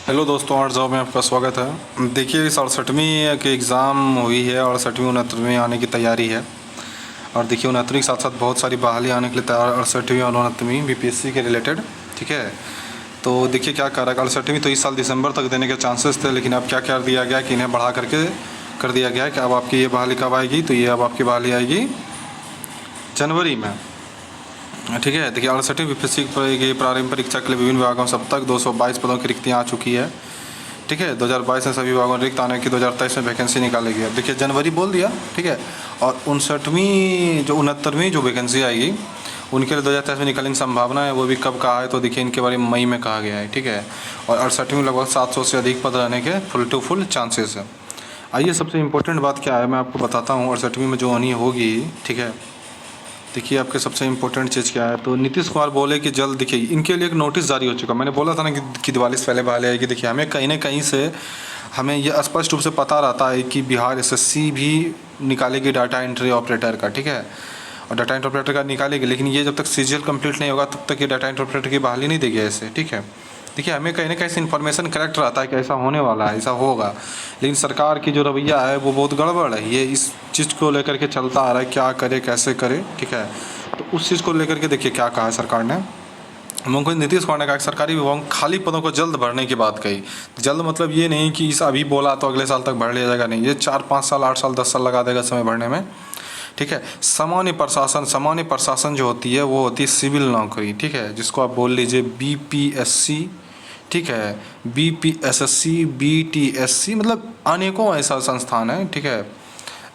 Hello दोस्तों, art job में आपका स्वागत है। देखिए, इस 68वीं की एग्ज़ाम हुई है, 68वीं 69वीं आने की तैयारी है। और देखिए, 69वीं के साथ साथ बहुत सारी बहाली आने के लिए तैयार, 68वीं और 69वीं बीपीएससी के रिलेटेड। ठीक है, तो देखिए क्या कर रहा है। 68वीं तो इस साल दिसंबर तक देने के चांसेस थे, लेकिन अब क्या कर दिया गया कि इन्हें बढ़ा करके कर दिया गया है कि अब आपकी ये बहाली कब आएगी, तो ये अब आपकी बहाली आएगी जनवरी में। ठीक है, देखिए 68वीं बीपीएससी की प्रारंभिक परीक्षा के लिए विभिन्न विभागों में अब तक 222 पदों की रिक्तियाँ आ चुकी है। ठीक है, 2022 में सभी विभागों में रिक्त आने की 2023 में वैकेंसी निकाली गई। अब देखिए जनवरी बोल दिया, ठीक है। और 69वीं जो वैकेंसी आएगी उनके लिए 2023 में निकलने की संभावना है। वो भी कब कहा है, तो देखिए इनके बारे में मई में कहा गया है। ठीक है, और 68वीं में लगभग 700 से अधिक पद रहने के फुल टू फुल चांसेस है। आइए, सबसे इम्पोर्टेंट बात क्या है मैं आपको बताता हूँ। 68वीं में जो होनी होगी, ठीक है, देखिए आपके सबसे इम्पोर्टेंट चीज़ क्या है। तो नीतीश कुमार बोले कि जल्द, देखिए इनके लिए एक नोटिस जारी हो चुका। मैंने बोला था ना कि दिवाली से पहले बहाली आएगी। देखिए हमें कहीं ना कहीं से हमें यह स्पष्ट रूप से पता रहता है कि बिहार एसएससी भी निकालेगी डाटा एंट्री ऑपरेटर का। ठीक है, और डाटा एंट्री ऑपरेटर का निकालेगी, लेकिन ये जब तक सीजीएल कंप्लीट नहीं होगा तब तक ये डाटा एंट्री ऑपरेटर की बहाली नहीं देगी ऐसे। ठीक है, देखिए हमें कहीं ना कहीं से इन्फॉर्मेशन करेक्ट रहता है कि ऐसा होने वाला है, ऐसा होगा, लेकिन सरकार की जो रवैया है वो बहुत गड़बड़ है। ये इस चीज़ को लेकर के चलता आ रहा है, क्या करे कैसे करे। ठीक है, तो उस चीज़ को लेकर के देखिए क्या कहा है सरकार ने। मुख्यमंत्री नीतीश कुमार ने कहा कि सरकारी विभागों खाली पदों को जल्द भरने की बात कही। जल्द मतलब ये नहीं कि इस अभी बोला तो अगले साल तक भर लिया जाएगा, नहीं, ये 4-5 साल 8 साल 10 साल लगा देगा समय भरने में। ठीक है, सामान्य प्रशासन जो होती है वो होती है सिविल नौकरी। ठीक है, जिसको आप बोल लीजिए बीपीएससी। ठीक है, बीपीएसएससी, बीटीएससी, मतलब अनेकों ऐसा संस्थान है। ठीक है,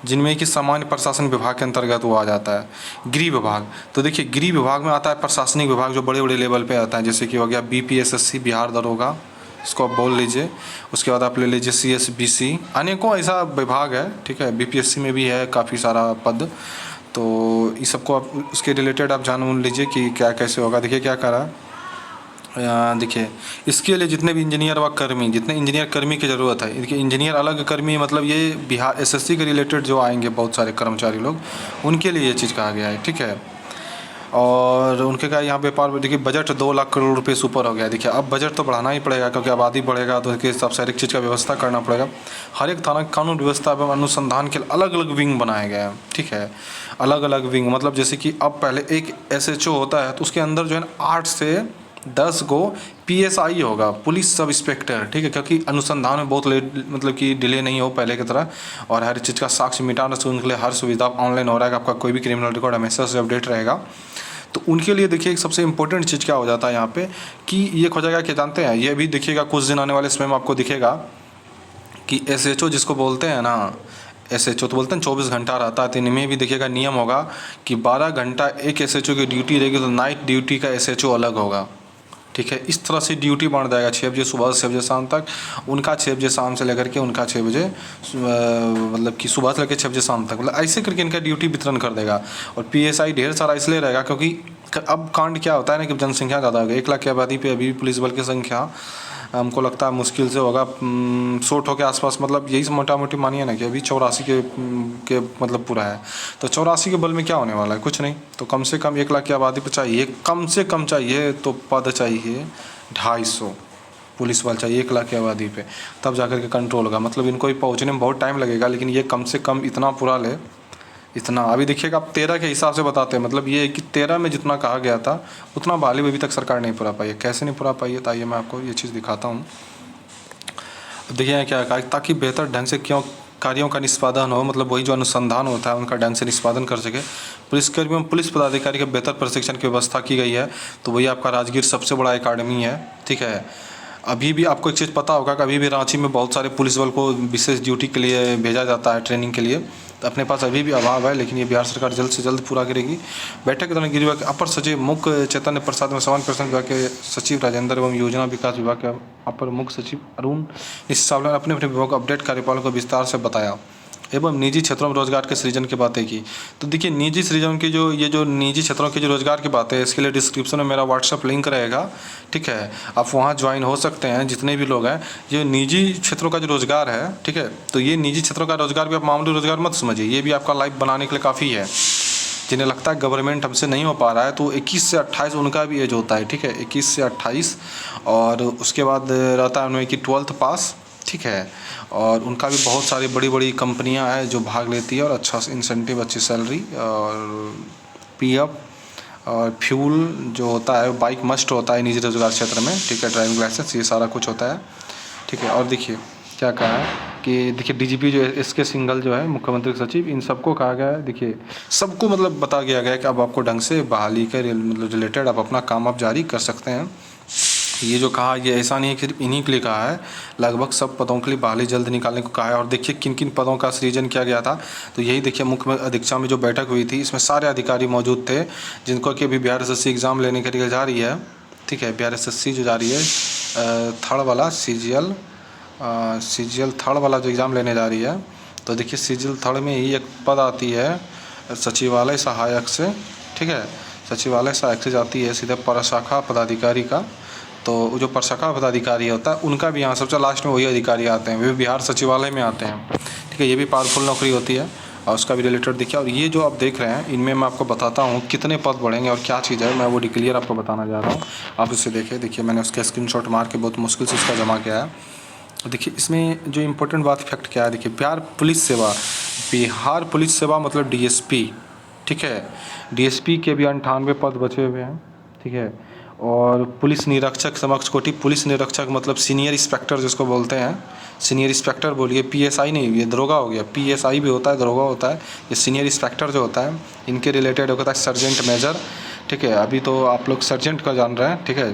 जिनमें कि सामान्य प्रशासन विभाग के अंतर्गत वो आ जाता है। गृह विभाग, तो देखिए गृह विभाग में आता है प्रशासनिक विभाग जो बड़े बड़े लेवल पे आता है, जैसे कि हो गया बीपीएसएससी बिहार दरोगा, इसको आप बोल लीजिए। उसके बाद आप ले लीजिए सीएसबीसी, अनेकों ऐसा विभाग है। ठीक है, बीपीएससी में भी है काफ़ी सारा पद। तो इस सबको आप उसके रिलेटेड आप जान लीजिए कि क्या कैसे होगा। देखिए क्या करा, देखिए इसके लिए जितने भी इंजीनियर व कर्मी, जितने इंजीनियर कर्मी की ज़रूरत है, देखिए इंजीनियर अलग, कर्मी मतलब ये बिहार एसएससी के रिलेटेड जो आएंगे बहुत सारे कर्मचारी लोग, उनके लिए ये चीज़ कहा गया है। ठीक है, और उनके का यहाँ व्यापार, देखिए बजट 2 लाख करोड़ रुपये से ऊपर हो गया। देखिए अब बजट तो बढ़ाना ही पड़ेगा, क्योंकि आबादी बढ़ेगा तो उसके हिसाब से हर एक चीज़ का व्यवस्था करना पड़ेगा। हर एक थाना कानून व्यवस्था एवं अनुसंधान के अलग अलग विंग बनाए गए हैं। ठीक है, अलग अलग विंग, मतलब जैसे कि अब पहले एक एसएचओ होता है तो उसके अंदर जो है 8 से 10 को पीएसआई होगा, पुलिस सब इंस्पेक्टर। ठीक है, क्योंकि अनुसंधान में बहुत लेट, मतलब कि डिले नहीं हो पहले की तरह, और हर चीज़ का साक्ष्य मिटाने से उनके लिए हर सुविधा ऑनलाइन हो रहा है। आपका कोई भी क्रिमिनल रिकॉर्ड हमेशा से अपडेट रहेगा। तो उनके लिए देखिए एक सबसे इंपॉर्टेंट चीज़ क्या हो जाता है यहाँ पे कि ये हो जाएगा, क्या जानते हैं, ये भी दिखेगा कुछ दिन आने वाले समय में आपको दिखेगा कि एसएचओ जिसको बोलते हैं ना, एसएचओ तो बोलते हैं 24 घंटा रहता है, तो इनमें भी देखिएगा नियम होगा कि 12 घंटा एक एसएचओ की ड्यूटी रहेगी, तो नाइट ड्यूटी का एसएचओ अलग होगा। ठीक है, इस तरह से ड्यूटी बढ़ जाएगा 6 बजे सुबह से 6 बजे शाम तक, उनका 6 बजे शाम से लेकर के उनका 6 बजे, मतलब कि सुबह से लेकर 6 बजे शाम तक, मतलब ऐसे करके इनका ड्यूटी वितरण कर देगा। और पीएसआई ढेर सारा इसलिए रहेगा क्योंकि अब कांड क्या होता है ना कि जनसंख्या ज़्यादा हो गई, 1 लाख की आबादी पे अभी पुलिस बल की संख्या हमको लगता है मुश्किल से होगा 100 के आसपास, मतलब यही मोटा मोटी मानिए ना कि अभी 84 के मतलब पूरा है। तो 84 के बल में क्या होने वाला है, कुछ नहीं। तो कम से कम 1 लाख की आबादी पर चाहिए, कम से कम चाहिए तो पद चाहिए 250 पुलिस बल चाहिए 1 लाख की आबादी पे, तब जाकर के कंट्रोल होगा। मतलब इनको भी पहुँचने में बहुत टाइम लगेगा, लेकिन ये कम से कम इतना पूरा ले, इतना। अभी देखिएगा आप 13 के हिसाब से बताते हैं, मतलब ये है कि 13 में जितना कहा गया था उतना बहाली अभी तक सरकार नहीं पूरा पाई है। कैसे नहीं पूरा पाई है, तो आइए मैं आपको ये चीज़ दिखाता हूँ। देखिए क्या कहा, ताकि बेहतर ढंग से क्यों कार्यों का निष्पादन हो, मतलब वही जो अनुसंधान होता है उनका ढंग से निष्पादन कर सके। पुलिसकर्मियों पुलिस पदाधिकारी के बेहतर प्रशिक्षण की व्यवस्था की गई है। तो वही आपका राजगीर सबसे बड़ा अकादमी है। ठीक है, अभी भी आपको एक चीज़ पता होगा कि अभी भी रांची में बहुत सारे पुलिस बल को विशेष ड्यूटी के लिए भेजा जाता है, ट्रेनिंग के लिए। तो अपने पास अभी भी अभाव है, लेकिन ये बिहार सरकार जल्द से जल्द पूरा करेगी। बैठक के दौरान गृह विभाग के अपर सचिव मुख्य चैतन्य प्रसाद में सामान्य प्रशासन विभाग के सचिव राजेंद्र एवं योजना विकास विभाग के अपर मुख्य सचिव अरुण इस साल अपने अपने विभाग को अपडेट कार्यपालन को विस्तार से बताया एवं निजी क्षेत्रों में रोजगार के सृजन की बातें की। तो देखिए निजी सृजन की जो निजी क्षेत्रों की जो रोजगार की बातें है, इसके लिए डिस्क्रिप्शन में मेरा व्हाट्सअप लिंक रहेगा। ठीक है, आप वहाँ ज्वाइन हो सकते हैं जितने भी लोग हैं। ये निजी क्षेत्रों का जो रोजगार है, ठीक है, तो ये निजी क्षेत्रों का रोजगार भी आप मामूली रोजगार मत समझिए, ये भी आपका लाइफ बनाने के लिए काफ़ी है। जिन्हें लगता है गवर्नमेंट हमसे नहीं हो पा रहा है, तो 21 से 28 उनका भी एज होता है, ठीक है, 21 से 28। और उसके बाद रहता है उनमें कि 12th पास, ठीक है। और उनका भी बहुत सारी बड़ी बड़ी कंपनियां हैं जो भाग लेती है, और अच्छा इंसेंटिव, अच्छी सैलरी, और पीएफ और फ्यूल जो होता है, बाइक मस्ट होता है निजी रोजगार क्षेत्र में, ठीक है, ड्राइविंग लाइसेंस, ये सारा कुछ होता है, ठीक है। और देखिए क्या कहा है कि देखिए डीजीपी जो है, इसके सिंघल जो है, मुख्यमंत्री सचिव, इन सबको कहा गया है, देखिए सबको मतलब बता गया गया है कि अब आपको ढंग से बहाली के मतलब रिलेटेड आप अपना काम आप जारी कर सकते हैं। ये जो कहा, ये ऐसा नहीं है कि सिर्फ इन्हीं के लिए कहा है, लगभग सब पदों के लिए बहाली जल्द निकालने को कहा है। और देखिए किन किन पदों का सृजन किया गया था, तो यही देखिए मुख्य अध्यक्षता में जो बैठक हुई थी, इसमें सारे अधिकारी मौजूद थे जिनको कि अभी बिहार एसएससी एग्ज़ाम लेने के लिए जा रही है, ठीक है, बिहार एसएससी जो जा रही है थर्ड वाला सीजीएल थर्ड वाला जो एग्ज़ाम लेने जा रही है। तो देखिए सीजीएल थर्ड में ही एक पद आती है सचिवालय सहायक से, ठीक है, सचिवालय सहायक से जाती है सीधे प्रशाखा पदाधिकारी का। तो जो प्रशाखा पदाधिकारी होता है उनका भी यहाँ सबसे लास्ट में वही अधिकारी आते हैं, वे भी बिहार सचिवालय में आते हैं, ठीक है। ये भी पावरफुल नौकरी होती है और उसका भी रिलेटेड देखिए। और ये जो आप देख रहे हैं, इनमें मैं आपको बताता हूँ कितने पद बढ़ेंगे और क्या चीज़ है, मैं वो डिक्लियर आपको बताना जा रहा हूँ। आप इसे देखिए मैंने उसके स्क्रीनशॉट मार के बहुत मुश्किल से इसका जमा किया है। देखिए इसमें जो इम्पोर्टेंट बात फैक्ट क्या है, देखिए बिहार पुलिस सेवा मतलब डीएसपी, ठीक है, डीएसपी के भी 98 पद बचे हुए हैं, ठीक है। और पुलिस निरीक्षक समक्ष कोटि, पुलिस निरीक्षक मतलब सीनियर इंस्पेक्टर जिसको बोलते हैं, सीनियर इंस्पेक्टर बोलिए, पीएसआई नहीं, ये दरोगा हो गया, पीएसआई भी होता है, दरोगा होता है, ये सीनियर इंस्पेक्टर जो होता है इनके रिलेटेड होता है सर्जेंट मेजर, ठीक है। अभी तो आप लोग सर्जेंट का जान रहे हैं, ठीक है,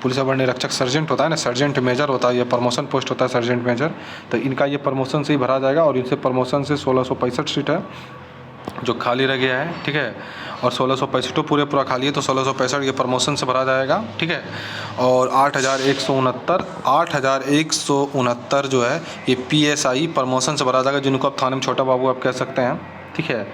पुलिस अवर निरीक्षक सर्जेंट होता है ना, सर्जेंट मेजर होता है, ये प्रमोशन पोस्ट होता है सर्जेंट मेजर। तो इनका ये प्रमोशन से ही भरा जाएगा और इनसे प्रमोशन से 1665 सीट है जो खाली रह गया है, ठीक है। और 1665 तो पूरा खाली है, तो 1665 ये प्रमोशन से भरा जाएगा, ठीक है। और 8169 जो है ये पीएसआई प्रमोशन से भरा जाएगा, जिनको आप थाने में छोटा बाबू आप कह सकते हैं, ठीक है।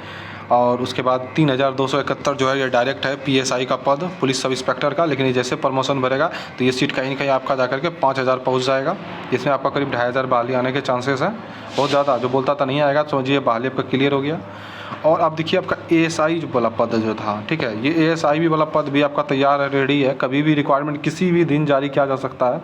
और उसके बाद 3271 जो है ये डायरेक्ट है पीएसआई का पद, पुलिस सब इंस्पेक्टर का, लेकिन ये जैसे प्रमोशन भरेगा तो ये सीट कहीं ना कहीं आपका जाकर के 5000 पहुँच जाएगा। इसमें आपका करीब 2500 बहाली आने के चांसेस हैं, बहुत ज़्यादा। जो बोलता था नहीं आएगा, समझिए बहाली आपका क्लियर हो गया। और अब देखिए आपका एएसआई जो वाला पद जो था, ठीक है, ये एएसआई भी वाला पद भी आपका तैयार है, रेडी है, कभी भी रिक्वायरमेंट किसी भी दिन जारी किया जा सकता है।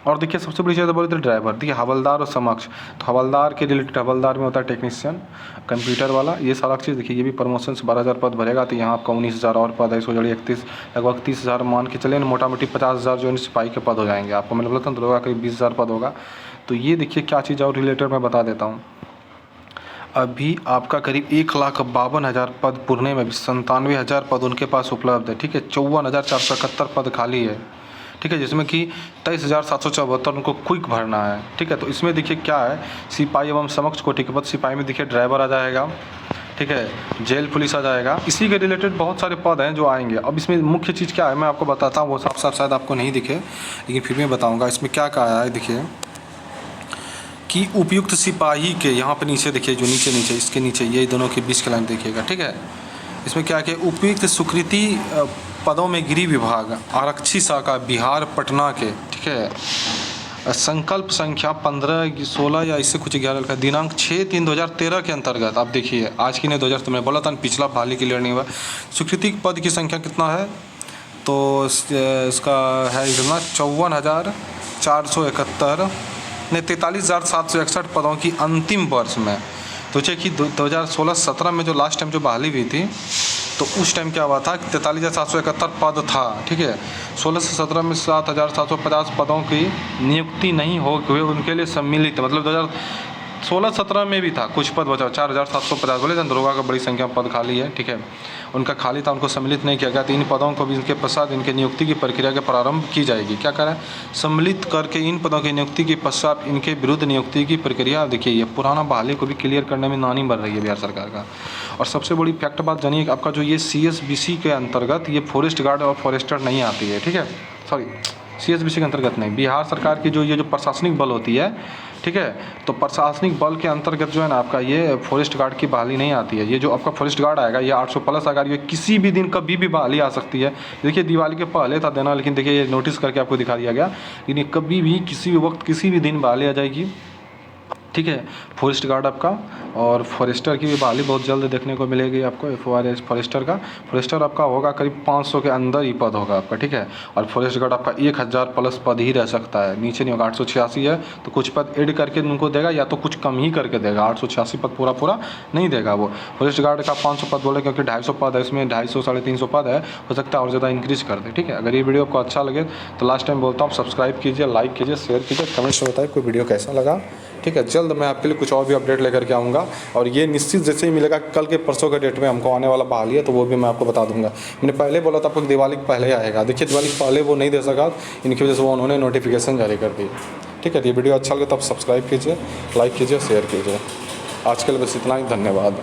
और देखिए सबसे बड़ी चीज़ बोले तो ड्राइवर, देखिए हवलदार और समक्ष, तो हवलदार के रिलेटेड हवलदार में होता है टेक्नीशियन कंप्यूटर वाला, ये सारा चीज़ देखिए, ये भी प्रमोशन से 12000 पद भरेगा। तो यहाँ आपका 19000 और पद है, इसको जोड़िए 31, लगभग 30000 मान के चले, मोटा मोटी 50000 जो है सिपाही के पद हो जाएंगे आपको। मैंने बोला था तो करीब 20000 पद होगा। तो ये देखिए क्या चीज़ और रिलेटेड मैं बता देता हूँ। अभी आपका करीब 1,52,000 पद पुरने में भी 97,000 पद उनके पास उपलब्ध है, ठीक है। 54,471 पद खाली है, ठीक है, जिसमें कि 23,774 उनको क्विक भरना है, ठीक है। तो इसमें देखिए क्या है, सिपाही एवं समक्ष कोटि के पद, सिपाही में देखिए ड्राइवर आ जाएगा, ठीक है, जेल पुलिस आ जाएगा, इसी के रिलेटेड बहुत सारे पद हैं जो आएंगे। अब इसमें मुख्य चीज़ क्या है मैं आपको बताता हूँ, वो साफ साफ शायद आपको नहीं दिखे, लेकिन फिर मैं बताऊँगा इसमें क्या कहा है। देखिए कि उपयुक्त सिपाही के यहाँ पर नीचे देखिए, जो नीचे इसके नीचे ये दोनों के बीच का लाइन देखिएगा, ठीक है। इसमें क्या है, उपयुक्त स्वीकृति पदों में गृह विभाग आरक्षी शाखा बिहार पटना के, ठीक है, संकल्प संख्या 15 16 या इससे कुछ 11 का दिनांक 6/3/2013 के अंतर्गत आप देखिए, आज की नहीं 2000 तो मैं बोला था पिछला बहाली क्लियर नहीं हुआ। स्वीकृति पद की संख्या कितना है, तो इसका है कितना 54,471 नहीं 43,761 पदों की अंतिम वर्ष में। तो कि 2016-17 में जो लास्ट टाइम जो बहाली हुई थी, तो उस टाइम क्या हुआ था, 43,771 पद था, ठीक है। 16 से 17 में 7,750 पदों की नियुक्ति नहीं हो हुए उनके लिए सम्मिलित, मतलब 2016-17 में भी था, कुछ पद बचा, 4,750 बोले थे, दरोगा का बड़ी संख्या में पद खाली है, ठीक है। उनका खाली था, उनको सम्मिलित नहीं किया गया। तो इन पदों को भी इनके पश्चात इनके नियुक्ति की प्रक्रिया के प्रारंभ की जाएगी। क्या करें, सम्मिलित करके इन पदों की नियुक्ति के पश्चात इनके विरुद्ध नियुक्ति की प्रक्रिया। देखिए ये पुराना बहाली को भी क्लियर करने में नानी बढ़ रही है बिहार सरकार का। और सबसे बड़ी फैक्ट बात जानिए, आपका जो ये CSBC के अंतर्गत ये फॉरेस्ट गार्ड और फॉरेस्टर नहीं आती है, ठीक है, सॉरी CSBC के अंतर्गत नहीं, बिहार सरकार की जो ये जो प्रशासनिक बल होती है, ठीक है, तो प्रशासनिक बल के अंतर्गत जो है ना आपका ये फॉरेस्ट गार्ड की बहाली नहीं आती है। ये जो आपका फॉरेस्ट गार्ड आएगा ये 800 प्लस आएगा, ये किसी भी दिन कभी भी बहाली आ सकती है। देखिए दिवाली के पहले था देना, लेकिन देखिए ये नोटिस करके आपको दिखा दिया गया, लेकिन कभी भी किसी भी वक्त किसी भी दिन बहाली आ जाएगी। ठीक है। फॉरेस्ट गार्ड आपका और फॉरेस्टर की भी बहाली बहुत जल्द देखने को मिलेगी आपको। FORS फॉरेस्टर का, फॉरेस्टर आपका होगा करीब 500 के अंदर ही पद होगा आपका, ठीक है। और फॉरेस्ट गार्ड आपका 1000 प्लस पद ही रह सकता है, नीचे नहीं होगा। 886 है तो कुछ पद ऐड करके उनको देगा या तो कुछ कम ही करके देगा। 886 पद पूरा पूरा नहीं देगा वो। फॉरेस्ट गार्ड का 500 पद बोले क्योंकि 250 पद है, इसमें 250 350 पद है, हो सकता है और ज़्यादा इंक्रीज़ कर दे, ठीक है। अगर ये वीडियो आपको अच्छा लगे तो लास्ट टाइम बोलता हूँ सब्सक्राइब कीजिए, लाइक कीजिए, शेयर कीजिए, कमेंट्स में बताइए कोई वीडियो कैसा लगा, ठीक है। जल्द मैं आपके लिए कुछ और भी अपडेट लेकर के आऊँगा और ये निश्चित जैसे ही मिलेगा कल के परसों के डेट में हमको आने वाला बहाली है तो वो भी मैं आपको बता दूंगा। मैंने पहले बोला था आपको दिवाली के पहले आएगा, देखिए दिवाली के पहले वो नहीं दे सका, इनकी वजह से वो उन्होंने नोटिफिकेशन जारी कर दी, ठीक है। ये वीडियो अच्छा लगे तो आप सब्सक्राइब कीजिए, लाइक कीजिए, शेयर कीजिए। आज के लिए बस इतना ही, धन्यवाद।